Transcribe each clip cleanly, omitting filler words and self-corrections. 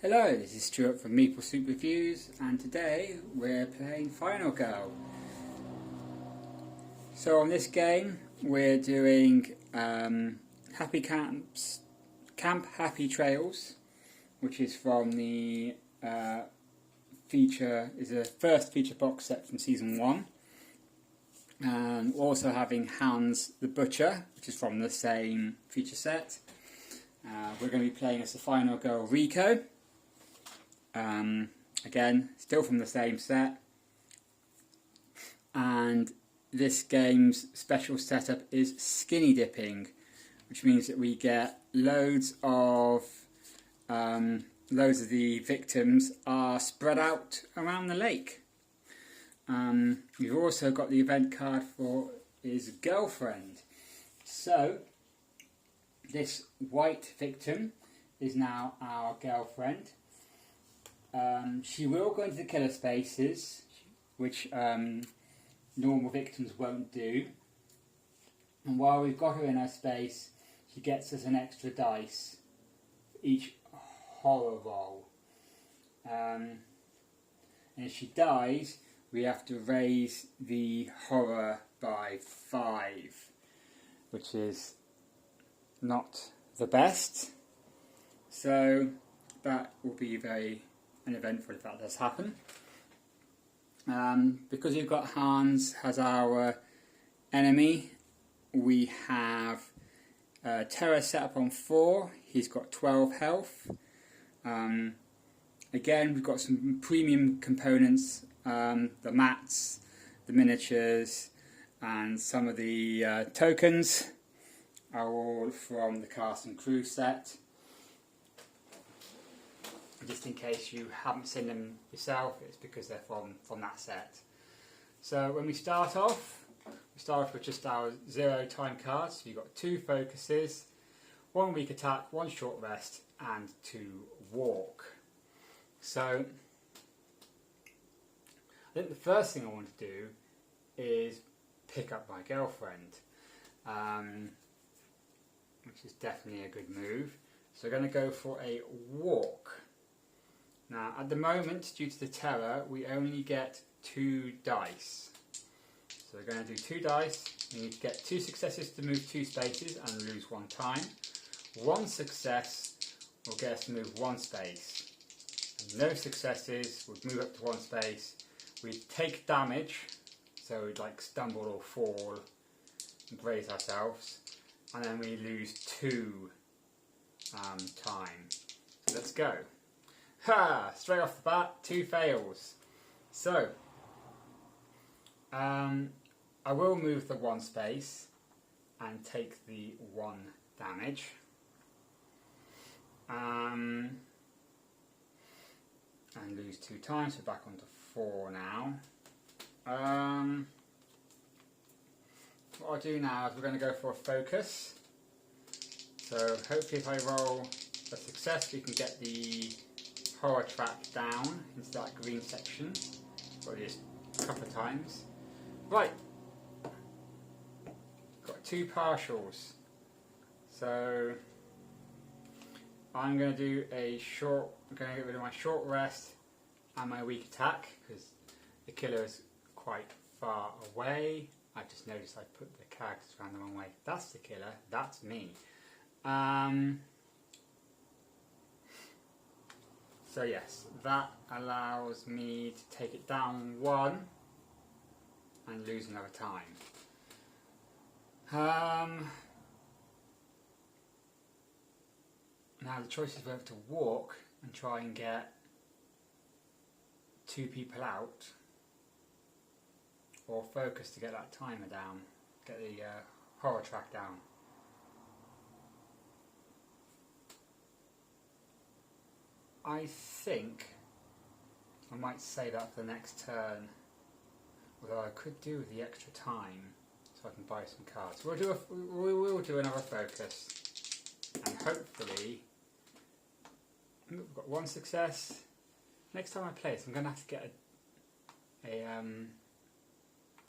Hello, this is Stuart from Meeple Soup Reviews, and today we're playing Final Girl. So on this game we're doing Happy Camps, Camp Happy Trails, which is from the first feature box set from season 1. And also having Hans the Butcher, which is from the same feature set. We're going to be playing as the final girl, Reiko. Again, still from the same set. And this game's special setup is skinny dipping, which means that we get loads of the victims are spread out around the lake. We've also got the event card for his girlfriend. So this white victim is now our girlfriend. She will go into the killer spaces, which normal victims won't do. And while we've got her in her space, she gets us an extra dice for each horror roll. And if she dies, we have to raise the horror by 5, which is not the best. So that will be an eventful if that does happen. Because we've got Hans as our enemy, we have Terror set up on 4. He's got 12 health. Again, we've got some premium components. The mats, the miniatures, and some of the tokens are all from the cast and crew set. Just in case you haven't seen them yourself, it's because they're from that set. So when we start off with just our 0 time cards. So you've got 2 focuses, 1 weak attack, 1 short rest, and 2 walk. So I think the first thing I want to do is pick up my girlfriend, which is definitely a good move. So we're going to go for a walk. Now, at the moment, due to the terror, we only get 2 dice. So we're going to do 2 dice. We need to get 2 successes to move 2 spaces and lose 1 time. 1 success will get us to move 1 space. And no successes would move up to 1 space. We take damage, so we'd like stumble or fall and graze ourselves. And then we lose 2 time. So let's go. Ha! Straight off the bat, 2 fails. So, I will move the 1 space and take the 1 damage. And lose 2 times, so back onto 4 now. What I'll do now is we're going to go for a focus. So hopefully if I roll a success we can get the horror track down into that green section, or just a couple of times. Right, got 2 partials, so I'm going to do I'm going to get rid of my short rest and my weak attack because the killer is quite far away. I've just noticed I put the characters around the wrong way. That's the killer, that's me. So yes, that allows me to take it down 1 and lose another time. Now the choice is whether to walk and try and get 2 people out, or focus to get that timer down, get the horror track down. I think I might save that for the next turn, although I could do with the extra time so I can buy some cards. We will do another focus, and hopefully we've got 1 success. Next time I play this, I'm going to have to get a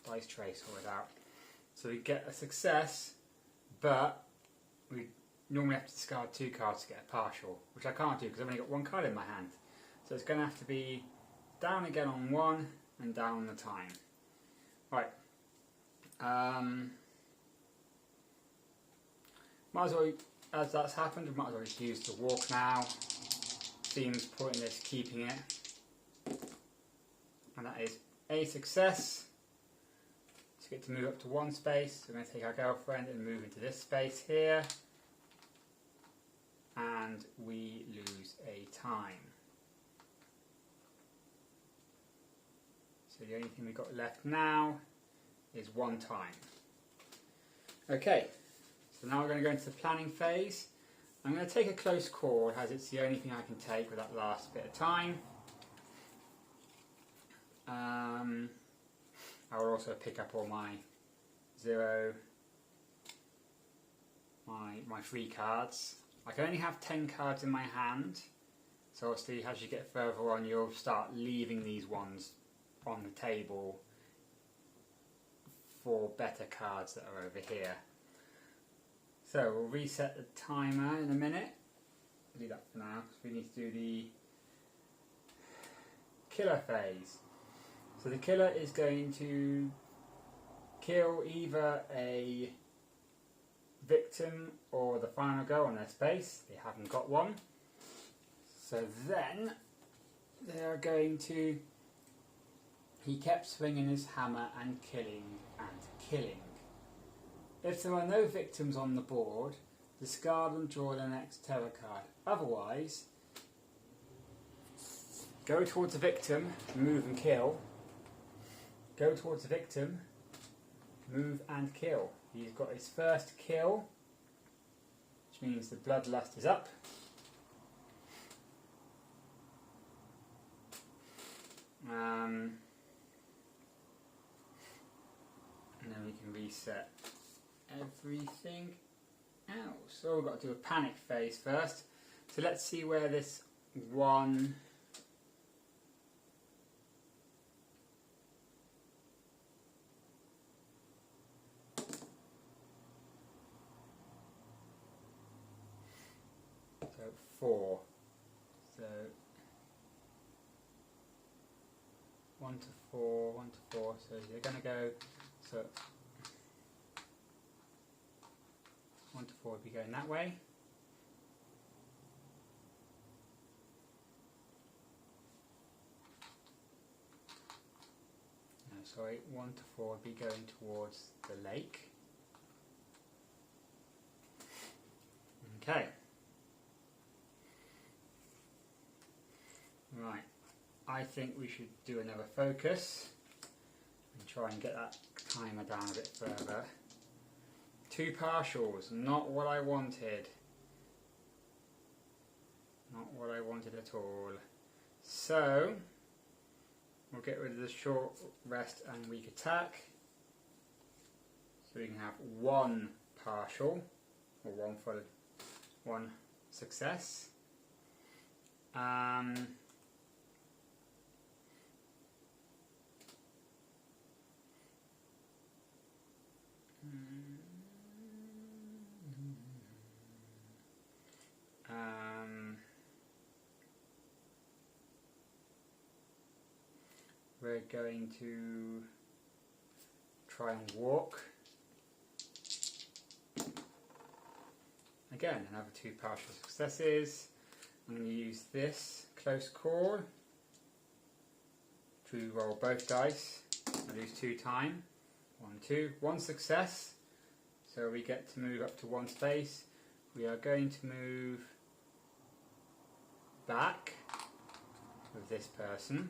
dice tray sorted out. So we get a success, but we normally have to discard 2 cards to get a partial, which I can't do because I've only got 1 card in my hand. So it's going to have to be down again on 1 and down the time. Right. Might as well, as that's happened, we might as well just use the walk now. Seems pointless keeping it. And that is a success. So we get to move up to 1 space. We're going to take our girlfriend and move into this space here. And we lose a time. So the only thing we've got left now is 1 time. Okay, so now we're going to go into the planning phase. I'm going to take a close call as it's the only thing I can take with that last bit of time. I will also pick up all my my free cards. I can only have 10 cards in my hand, so obviously as you get further on you'll start leaving these ones on the table for better cards that are over here. So we'll reset the timer in a minute. I'll do that for now because we need to do the killer phase. So the killer is going to kill either a victim or the final girl on their space. They haven't got one. So then they are going to... He kept swinging his hammer and killing and killing. If there are no victims on the board, discard and draw the next terror card. Otherwise, go towards the victim, move and kill. Go towards the victim, move and kill. He's got his first kill, which means the bloodlust is up. And then we can reset everything else. So we've got to do a panic phase first. So let's see where this one... So 4. So 1 to 4, 1 to 4. So they're going to go... So 1 to 4 would be going that way. No, sorry, 1 to 4 would be going towards the lake. Okay. Right. I think we should do another focus and try and get that timer down a bit further. 2 partials, not what I wanted. Not what I wanted at all. So, we'll get rid of the short rest and weak attack. So we can have 1 partial, or 1 success. We're going to try and walk. Again, another 2 partial successes. I'm going to use this close call to roll both dice. I lose 2 time. 1, 2, 1 success. So we get to move up to 1 space. We are going to move back with this person.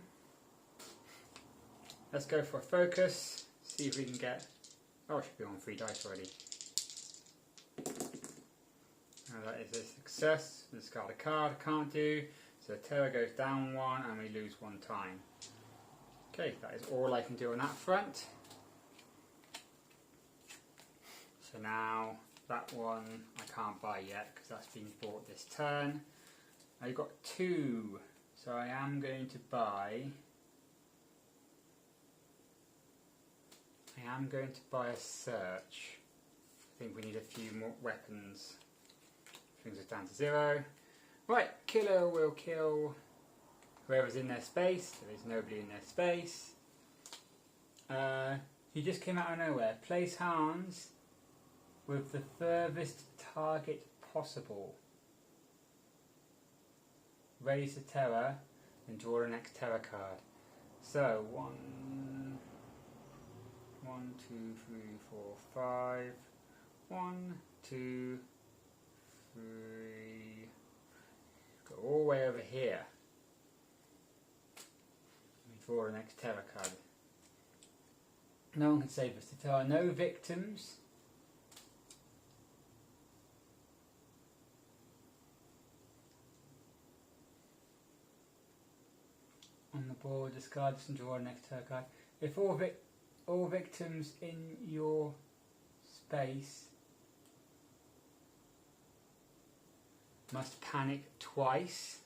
Let's go for a focus, see if we can get... Oh, I should be on 3 dice already. Now that is a success. Discard a card, I can't do. So terror goes down 1 and we lose 1 time. Okay, that is all I can do on that front. So now that one I can't buy yet because that's been bought this turn. I've got 2, so I am going to buy... I am going to buy a search. I think we need a few more weapons. brings us down to 0. Right, killer will kill whoever's in their space. There is nobody in their space. He just came out of nowhere. Place hands with the furthest target possible. Raise the terror and draw the next terror card. So 1, 2, 3, 4, 5. 1, 2, 3. Go all the way over here. Draw the next terror card. No one can save us. There are no victims. On the board, discard this and draw the next terror card. If all victims in your space must panic twice.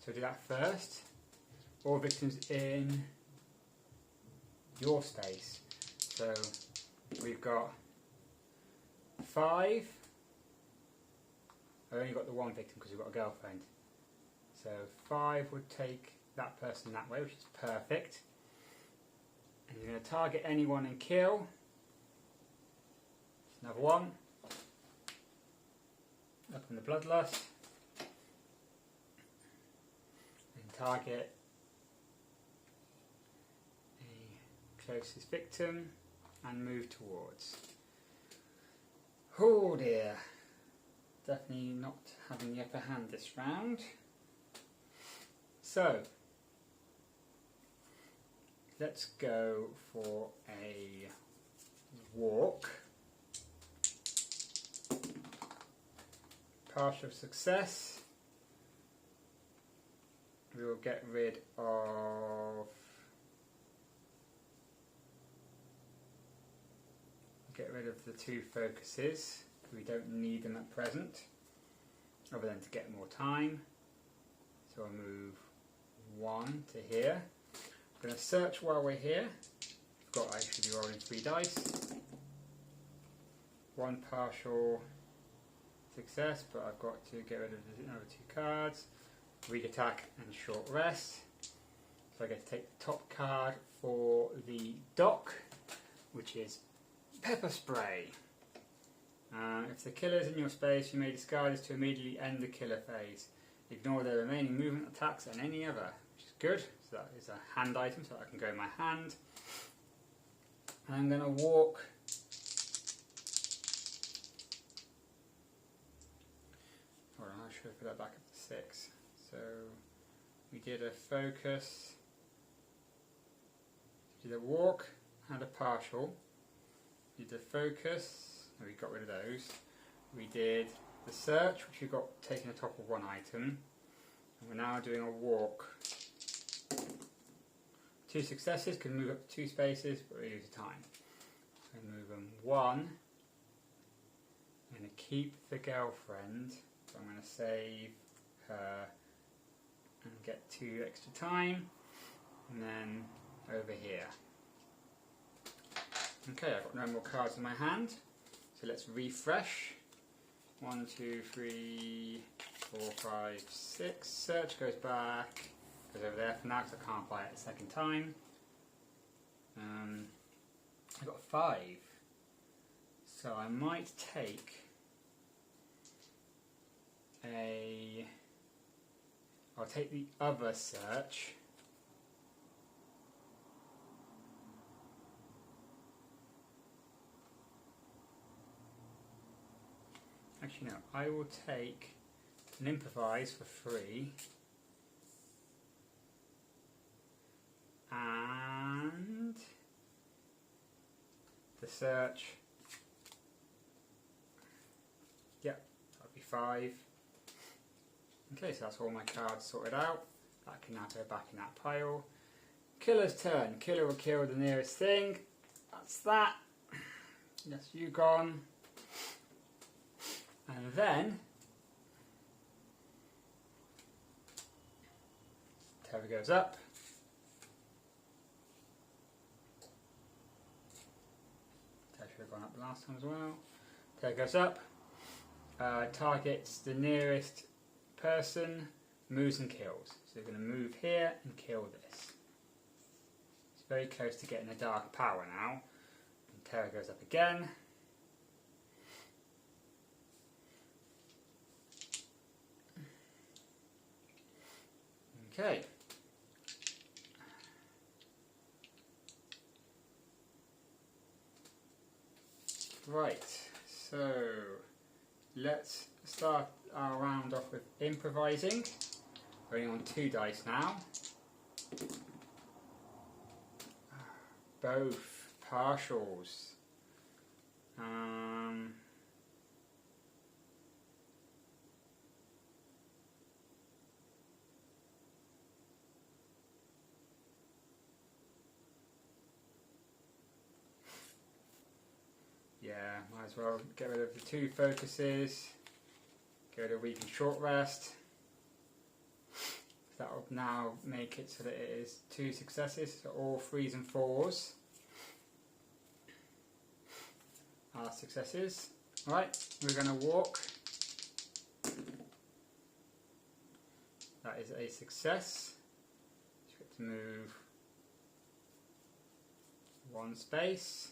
So do that first. All victims in your space. So we've got 5. I've only got the one victim because we've got a girlfriend. So 5 would take that person that way, which is perfect. And you're going to target anyone and kill. Another 1. Up in the bloodlust. And target a closest victim and move towards. Oh dear. Definitely not having the upper hand this round. So, let's go for a walk. Partial success. We will get rid of the 2 focuses. We don't need them at present, other than to get more time. So I'll move 1 to here. I'm going to search while we're here. I should be rolling 3 dice. 1 partial success, but I've got to get rid of the other 2 cards. Weak attack and short rest. So I get to take the top card for the dock, which is pepper spray. If the killer is in your space, you may discard this to immediately end the killer phase. Ignore their remaining movement attacks and any other, which is good. So that is a hand item, so that can go in my hand. And I'm going to walk hold on, I should have put that back up to 6. So we did a focus, did a walk and a partial. We did the focus, and we got rid of those. We did the search, which we got taking the top of 1 item. And we're now doing a walk. 2 successes can move up 2 spaces, but we use time. So move them 1. I'm going to keep the girlfriend, so I'm going to save her and get 2 extra time. And then over here. Okay, I've got no more cards in my hand, so let's refresh. 1, 2, 3, 4, 5, 6. Search goes back, goes over there for now because I can't buy it a second time. I've got 5, so I might take I'll take the other search. Actually no, I will take an improvise for 3 and the search, yep, that'll be 5. Okay, so that's all my cards sorted out. That can now go back in that pile. Killer's turn. Killer will kill the nearest thing. That's that. That's you gone. And then terror goes up. Terror should have gone up last time as well. Terror goes up. targets the nearest person, moves and kills. So we're going to move here and kill this. It's very close to getting a dark power now. And Terra goes up again. Okay. Right, so let's start our round off with improvising. We're only on 2 dice now. Both partials. Yeah, might as well get rid of the 2 focuses. Go to weak and short rest. That will now make it so that it is 2 successes, so all 3s and 4s are successes. Right, we're going to walk. That is a success. Just get to move 1 space,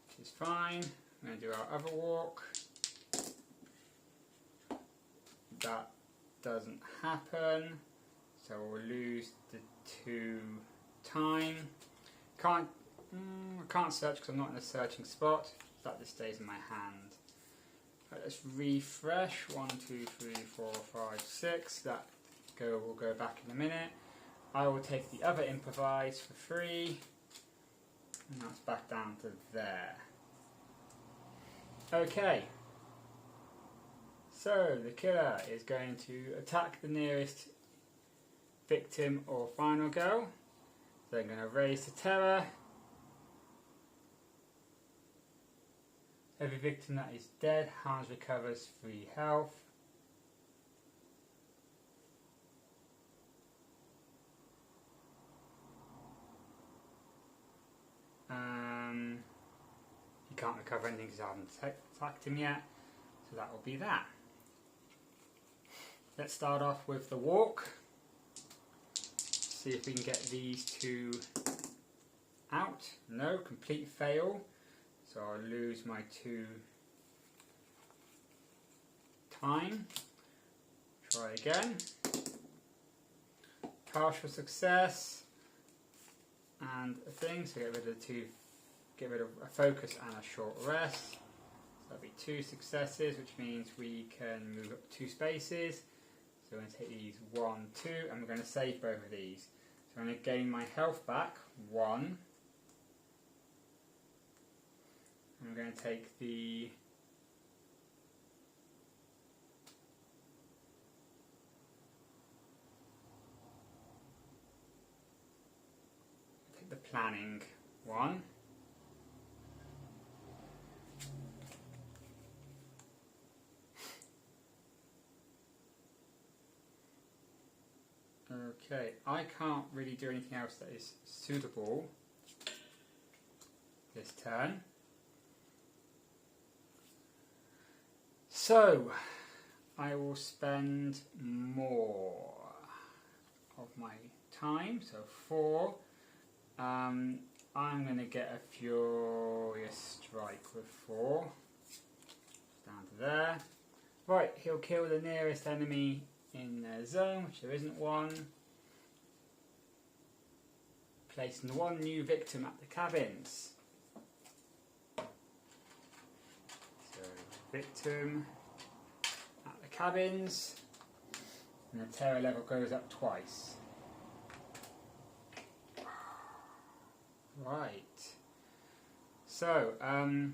which is fine. We're going to do our other walk. That doesn't happen. So we'll lose the 2 time. I can't search because I'm not in a searching spot. That just stays in my hand. Right, let's refresh. 1, 2, 3, 4, 5, 6. That will go back in a minute. I will take the other improvise for 3. And that's back down to there. Okay. So the killer is going to attack the nearest victim or final girl. So I'm going to raise the terror. Every victim that is dead, Hans recovers 3 health. You can't recover anything because I haven't attacked him yet. So that will be that. Let's start off with the walk. See if we can get these 2 out. No, complete fail. So I'll lose my 2 time. Try again. Partial success. And a thing, so get rid of the 2, get rid of a focus and a short rest. So that'll be 2 successes, which means we can move up 2 spaces. So I'm going to take these 1, 2, and we're going to save both of these. So I'm going to gain my health back, 1. I'm going to take the planning 1. Okay, I can't really do anything else that is suitable this turn. So, I will spend more of my time, so 4. I'm going to get a Furious Strike with 4. Down to there. Right, he'll kill the nearest enemy in their zone, which there isn't one. Placing 1 new victim at the cabins. So, victim at the cabins. And the terror level goes up twice. Right. So, I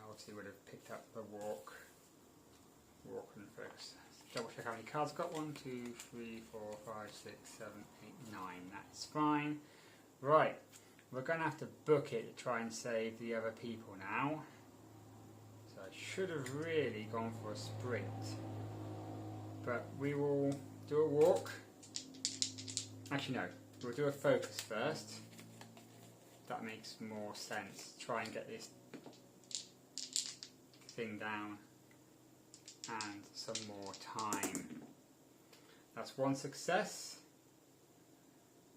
obviously would have picked up the walk and focus. Double check how many cards I've got. 1, 2, 3, 4, 5, 6, 7, 8, 9. That's fine. Right. We're going to have to book it to try and save the other people now. So I should have really gone for a sprint. But we will do a walk. Actually no, we'll do a focus first. That makes more sense. Try and get this thing down and some more time. That's one success.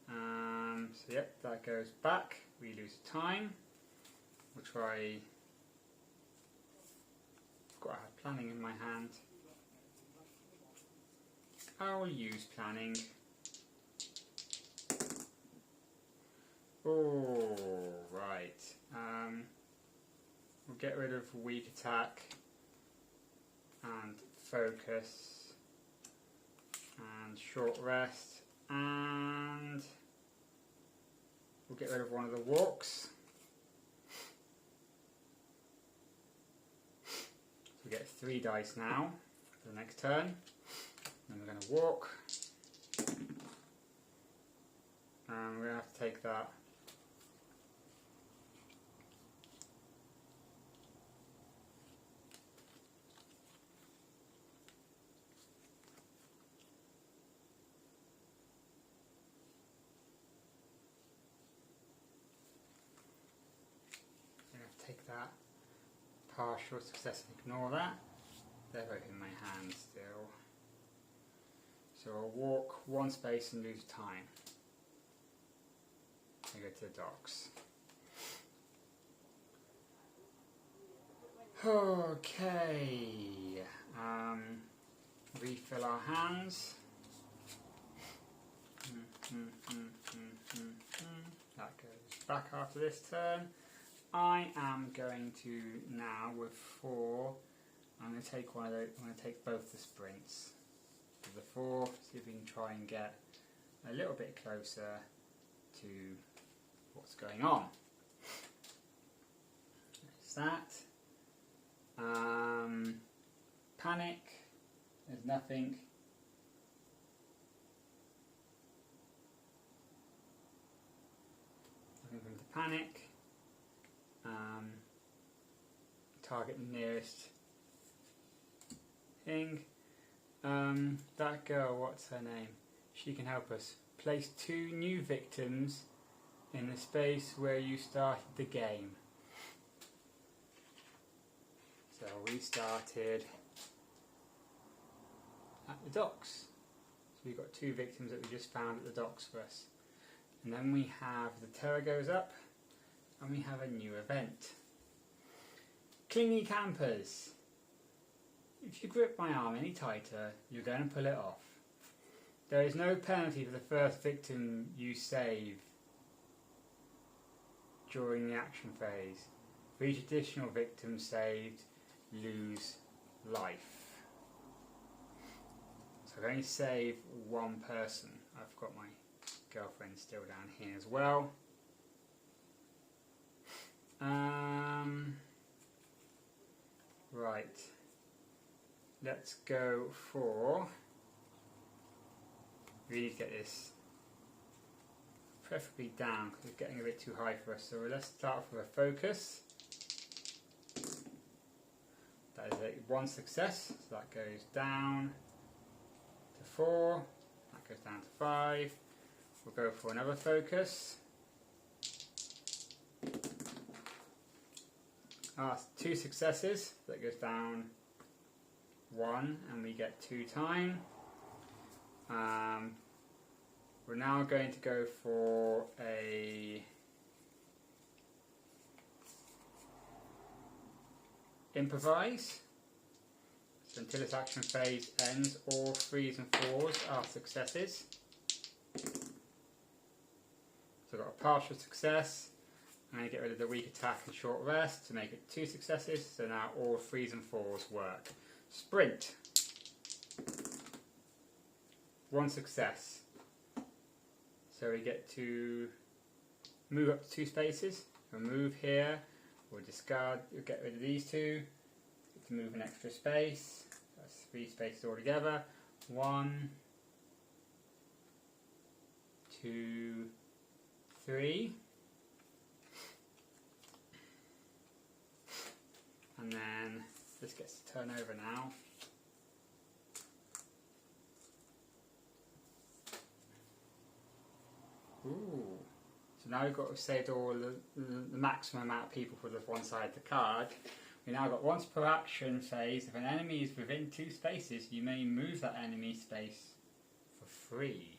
So yep, that goes back. We lose time. We'll try. Forgot I had planning in my hand. I'll use planning. Oh, right. We'll get rid of weak attack and focus and short rest, and we'll get rid of one of the walks. So we get 3 dice now for the next turn. Then we're going to walk, and we're going to have to take that. Take that partial success and ignore that. They're both in my hand still. So I'll walk 1 space and lose time. I go to the docks. Okay. Refill our hands. That goes back after this turn. I am going to now with 4. I'm going to take one of those. I'm going to take both the sprints. With the 4, see if we can try and get a little bit closer to what's going on. There's that. Panic. There's nothing. Nothing from the panic. Target the nearest thing. That girl, what's her name? She can help us. Place 2 new victims in the space where you started the game. So we started at the docks. So we've got 2 victims that we just found at the docks for us. And then we have the terror goes up, and we have a new event. Clingy campers. If you grip my arm any tighter, you're going to pull it off. There is no penalty for the first victim you save during the action phase. For each additional victim saved, lose life. So I've only saved 1 person. I've got my girlfriend still down here as well. Right, let's go for, we need to get this preferably down because it's getting a bit too high for us, so let's start with a focus. That is 1 success, so that goes down to 4, that goes down to 5, we'll go for another focus. 2 successes, that goes down 1 and we get 2 time. We're now going to go for a improvise. So until this action phase ends, all 3s and 4s are successes. So I've got a partial success. I'm going to get rid of the weak attack and short rest to make it 2 successes, so now all 3s and 4s work. Sprint. 1 success. So we get to move up to 2 spaces. We'll move here, we'll discard, we'll get rid of these 2, get to move an extra space. That's 3 spaces altogether. 1, 2, 3. And then this gets to turn over now. Ooh. So now we've got to saved all the maximum amount of people for the one side of the card. We now got once per action phase, if an enemy is within 2 spaces, you may move that enemy space for free.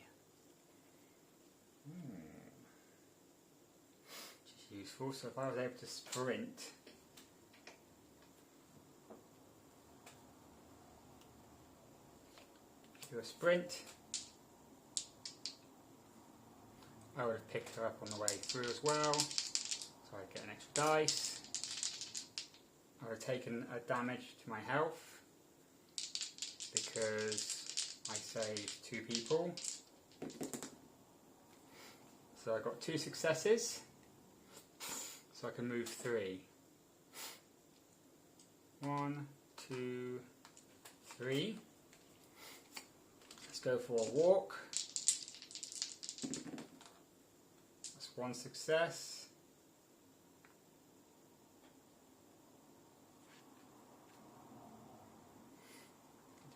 Which is useful, so if I was able to sprint, do a sprint, I would have picked her up on the way through as well, so I'd get an extra dice. I would have taken a damage to my health because I saved 2 people. So I got 2 successes, so I can move 3. 1, 2, 3. Let's go for a walk. That's 1 success.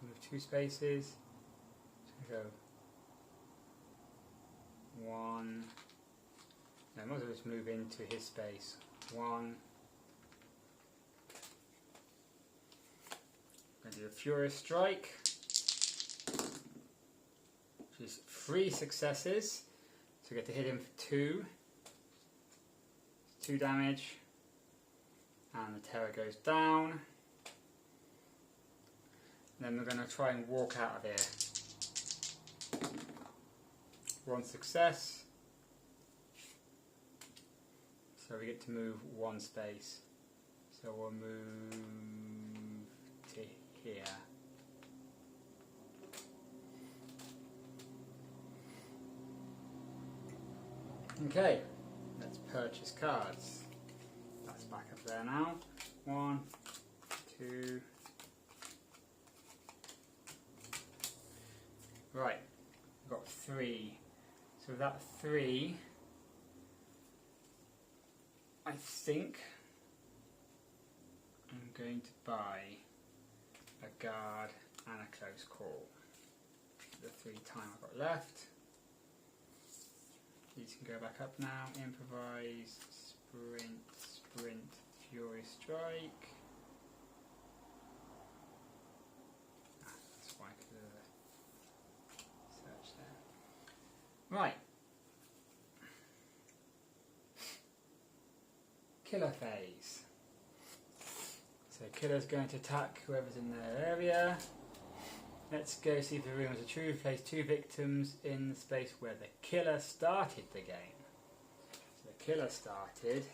Move 2 spaces. So go 1. No, I might as well just move into his space. 1. I'm going to do a Furious Strike, which is 3 successes. So we get to hit him for 2. 2 damage. And the terror goes down. Then we're going to try and walk out of here. 1 success. So we get to move 1 space. So we'll move to here. Okay, let's purchase cards. That's back up there now. 1, 2. Right, I've got 3. So with that 3, I think I'm going to buy a guard and a close call. The 3 time I've got left. These can go back up now. Improvise, sprint, sprint, fury strike. That's why I could search there. Right. Killer phase. So killer's going to attack whoever's in their area. Let's go see if the room is true. Place 2 victims in the space where the killer started the game. So the killer started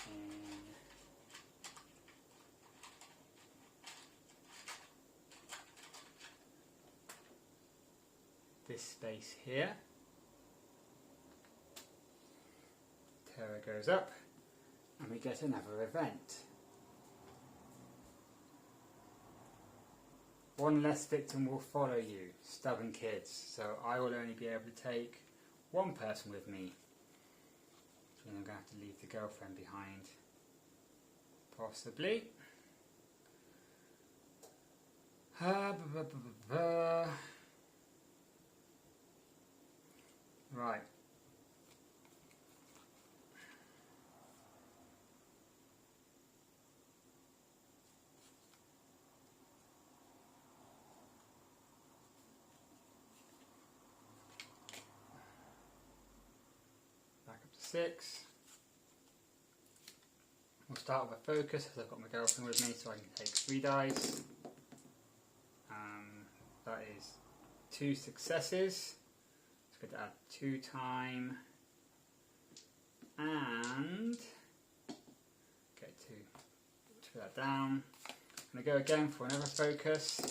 in this space here. Terror goes up and we get another event. 1 less victim will follow you, stubborn kids, so I will only be able to take 1 person with me. So I'm going to have to leave the girlfriend behind. Possibly. Right. Back up to 6. We'll start with a focus as I've got my girlfriend with me, so I can take 3 dice. That is 2 successes. It's going to add 2 time and get to that down. I'm going to go again for another focus.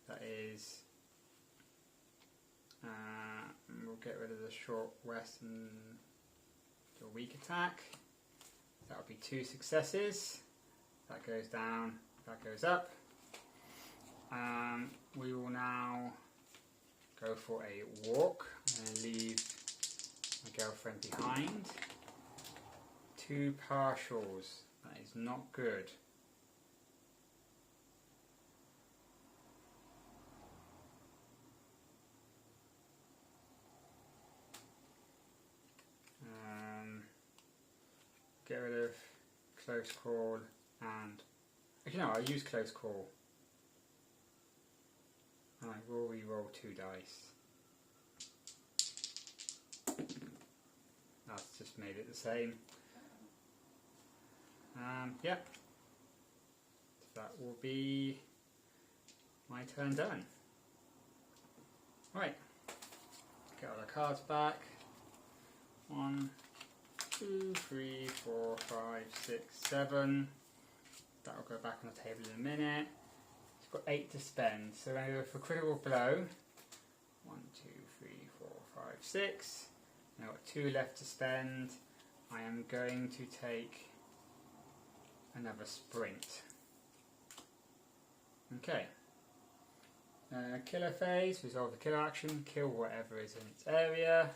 That is we'll get rid of the short rest and do a weak attack. That would be 2 successes. That goes down, that goes up. We will now go for a walk and leave my girlfriend behind. 2 partials, that is not good. Get rid of close call, and actually no, I'll use close call. And I will re-roll 2 dice. That's just made it the same. Yeah, so that will be my turn done. Right, get all the cards back. 1, 2, 3, 4, 5, 6, 7. That will go back on the table in a minute. It's got 8 to spend, so we're going to go for critical blow. 1, 2, 3, 4, 5, 6. I've got 2 left to spend. I am going to take another sprint. Okay. Killer phase, resolve the killer action, kill whatever is in its area.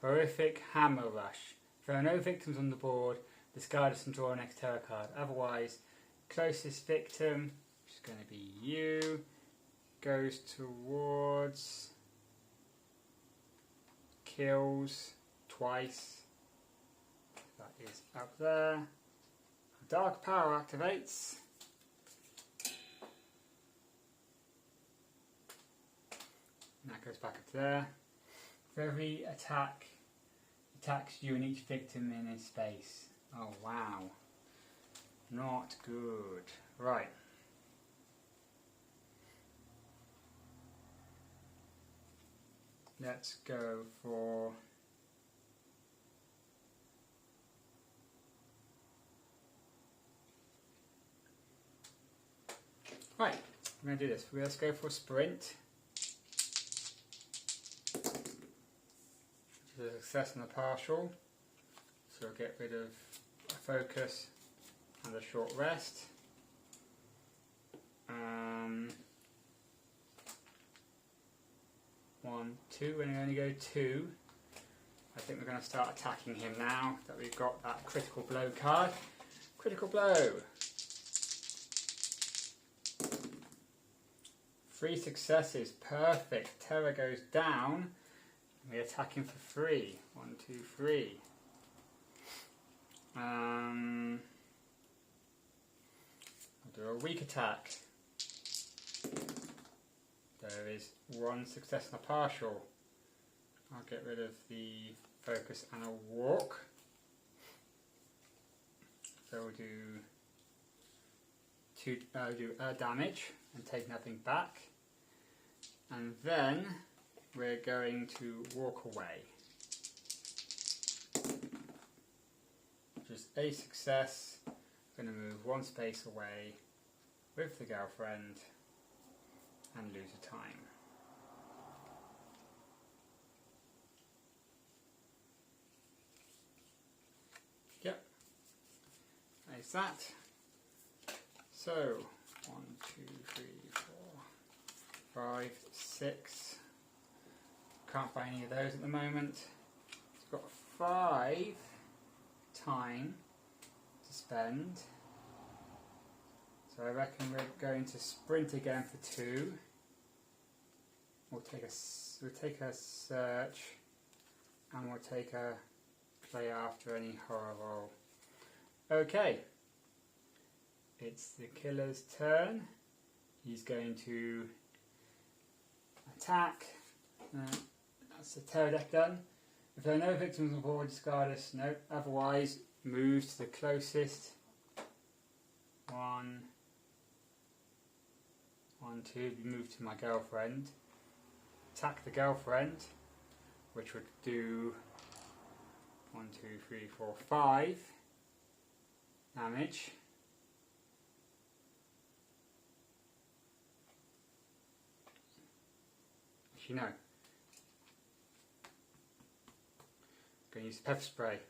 Horrific hammer rush. If there are no victims on the board, discard this and draw an next terror card. Otherwise, closest victim, which is going to be you, goes towards, kills twice. That is up there. Dark power activates. And that goes back up there. For every attack, attacks you and each victim in its space. Oh wow. Not good. Right. Let's go for right, I'm going to do this. Let's go for sprint. Which is a success and a partial. So we'll get rid of a focus and a short rest. 1, 2, and we only go 2. I think we're going to start attacking him now that we've got that critical blow card. Critical blow. 3 successes, perfect. Terror goes down. We attack him for 3. 1, 2, 3. I'll do a weak attack. There is 1 success and a partial. I'll get rid of the focus and a walk. So we'll do 2 damage and take nothing back. And then we're going to walk away. Just a success. I'm going to move 1 space away with the girlfriend and lose a time. Yep, there's that. So 1, 2, 3, 4, 5, 6. Can't find any of those at the moment. It's got 5 time to spend. So I reckon we're going to sprint again for 2. We'll take a search, and we'll take a play after any horror roll. Okay, it's the killer's turn. He's going to attack. That's the terror deck done. If there are no victims on board, discard this. No. Otherwise, move to the closest. 1, 2. Move to my girlfriend. Attack the girlfriend, which would do 1, 2, 3, 4, 5 damage. Actually, no. I'm going to use pepper spray. If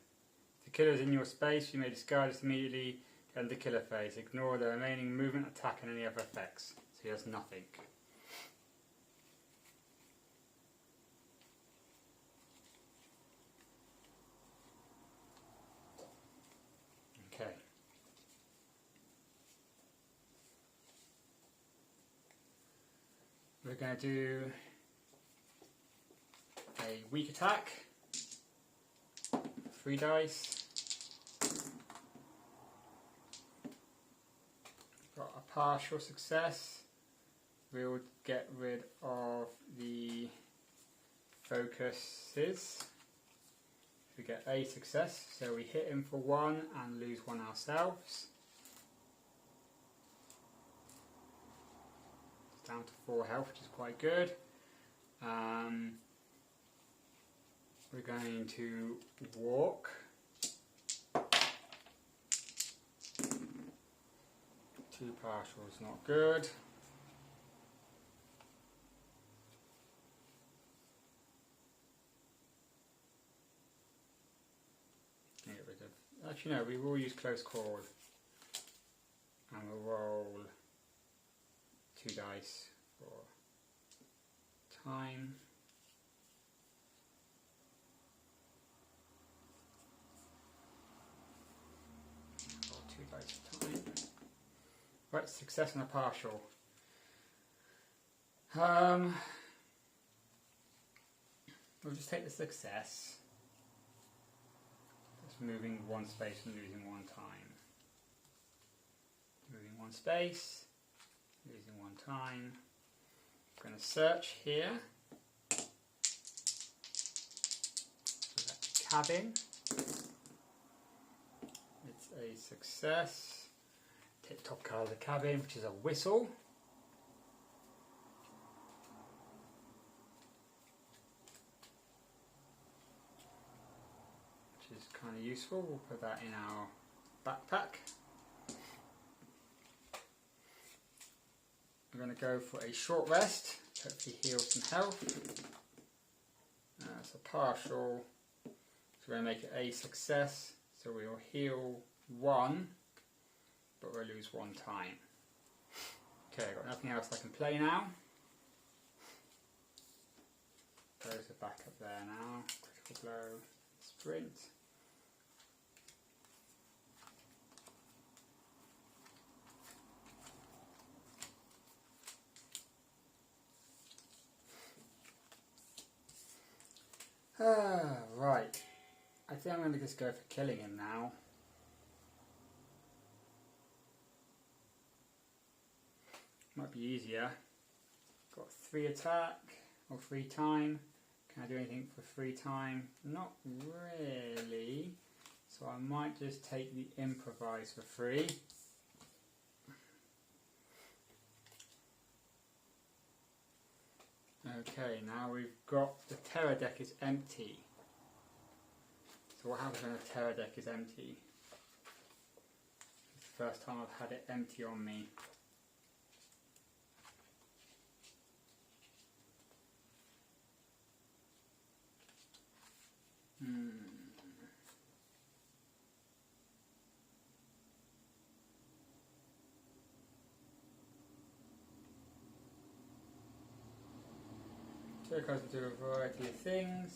the killer is in your space, you may discard this immediately and the killer phase. Ignore the remaining movement, attack, and any other effects. So he has nothing. Okay. We're going to do a weak attack. 3 dice. Got a partial success. We'll get rid of the focuses. We get a success, so we hit him for 1 and lose 1 ourselves. It's down to 4 health, which is quite good. We're going to walk. 2 partials, not good. Get rid of. Actually, no, we will use close call, and we'll roll 2 dice for time. Roll 2 dice for time. Right, success and a partial. We'll just take the success. That's moving 1 space and losing 1 time. Moving 1 space, losing 1 time. I'm going to search here. So that's cabin. It's a success. Take the top card of the cabin, which is a whistle. Which is kind of useful. We'll put that in our backpack. We're going to go for a short rest, hopefully heal some health. It's a partial, so we're going to make it a success, so we'll heal 1. But we'll lose 1 time. Okay, I've got nothing else I can play now. Those are back up there now. Critical blow, sprint. Right. I think I'm going to just go for killing him now. Might be easier. Got 3 attack or 3 time. Can I do anything for 3 time? Not really. So I might just take the improvise for 3. Okay, now we've got the terror deck is empty. So what happens when the terror deck is empty? It's the first time I've had it empty on me. So it goes to do a variety of things.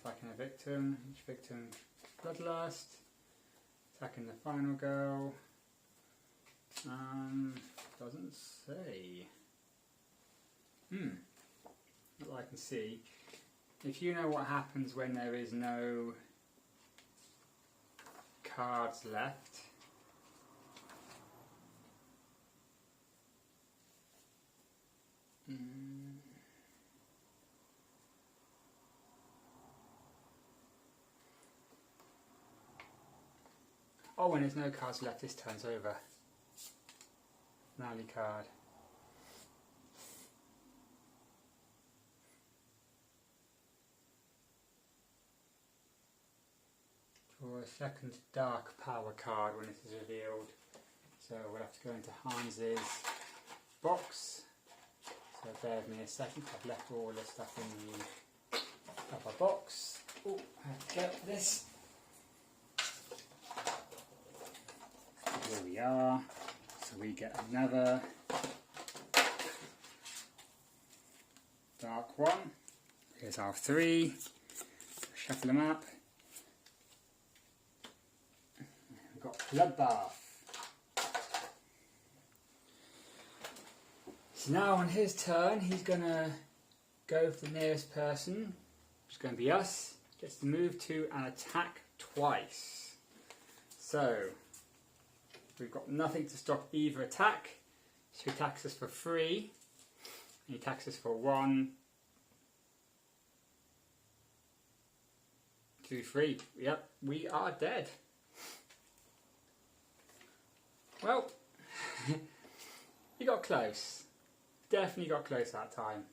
Attacking a victim, each victim bloodlust, attacking the final girl. Doesn't say. Not that I can see. If you know what happens when there is no cards left. Oh, when there's no cards left, this turns over. Finale card. Draw a second dark power card when it is revealed. So we'll have to go into Hans's box. So bear with me a second, I've left all the stuff in the upper box. Oh, I have to get this. Here we are. So we get another dark one. Here's our 3. Shuffle them up. We've got Bloodbath. So now on his turn, he's going to go for the nearest person, which is going to be us. Gets to move to and attack twice. So, we've got nothing to stop either attack. So he attacks us for 3. He attacks us for 1, 2, 3. Yep, we are dead. Well, you got close. Definitely got close that time.